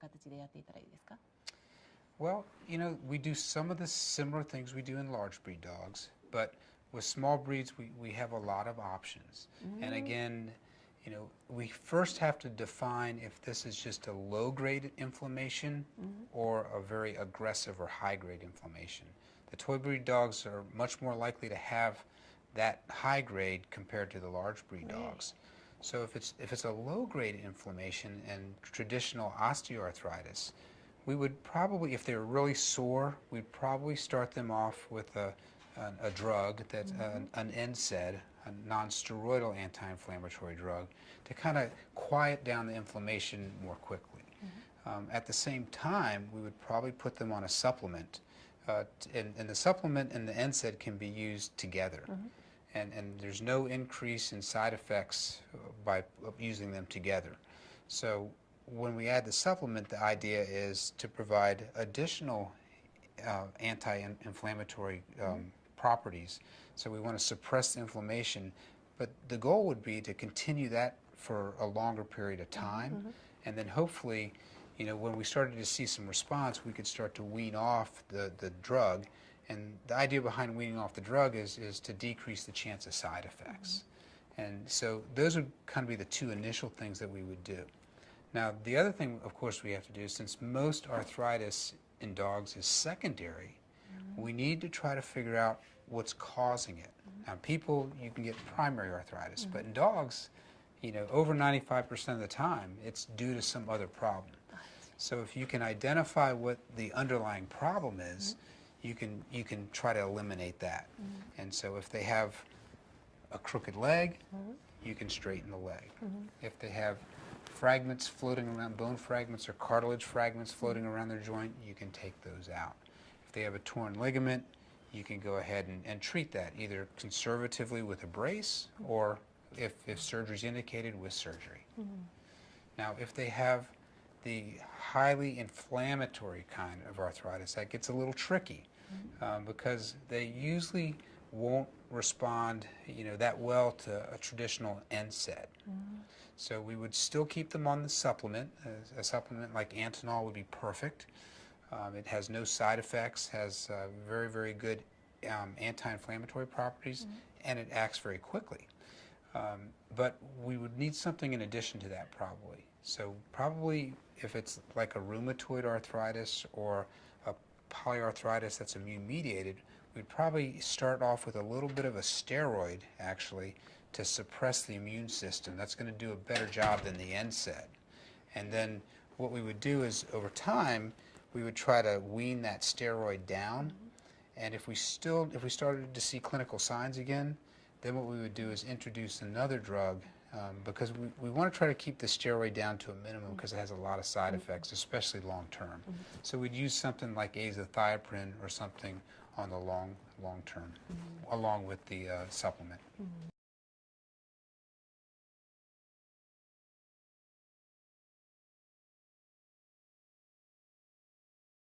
形でやっていたらいいですか？ Well, we do some of the similar things we do in large breed dogs, but with small breeds, we have a lot of options. And again, we first have to define if this is just a low-grade inflammation or a very aggressive or high-grade inflammation. The toy breed dogs are much more likely to have that high grade compared to the large breed dogs. So if it's a low-grade inflammation and traditional osteoarthritis, we would probably, if they're really sore, we'd probably start them off with a drug that's an NSAID, a non-steroidal anti-inflammatory drug, to kind of quiet down the inflammation more quickly. At the same time, we would probably put them on a supplement. And the supplement and the NSAID can be used together. And there's no increase in side effects by using them together. So when we add the supplement, the idea is to provide additional anti-inflammatory properties. So we want to suppress the inflammation, but the goal would be to continue that for a longer period of time, and then hopefully, when we started to see some response, we could start to wean off the drug. And the idea behind weaning off the drug is to decrease the chance of side effects. And so those would kind of be the two initial things that we would do. Now, the other thing, of course, we have to do, since most arthritis in dogs is secondary, we need to try to figure out what's causing it. Now, people, you can get primary arthritis, but in dogs, over 95% of the time, it's due to some other problem. So if you can identify what the underlying problem is, you can try to eliminate that. And so if they have a crooked leg, you can straighten the leg. If they have fragments floating around, bone fragments or cartilage fragments floating around their joint, you can take those out. If they have a torn ligament, you can go ahead and treat that, either conservatively with a brace or if surgery is indicated, with surgery. Now, if they have the highly inflammatory kind of arthritis, that gets a little tricky because they usually won't respond, that well to a traditional NSAID. So we would still keep them on the supplement. A supplement like Antinol would be perfect. It has no side effects, has very, very good anti-inflammatory properties, and it acts very quickly. But we would need something in addition to that probably. So probably if it's like a rheumatoid arthritis or a polyarthritis that's immune-mediated, we'd probably start off with a little bit of a steroid, actually, to suppress the immune system. That's going to do a better job than the NSAID. And then what we would do is, over time, we would try to wean that steroid down. And if we started to see clinical signs again, then what we would do is introduce another drug because we want to try to keep the steroid down to a minimum because it has a lot of side effects, especially long term. So we'd use something like azathioprine or something on the long term, along with the supplement.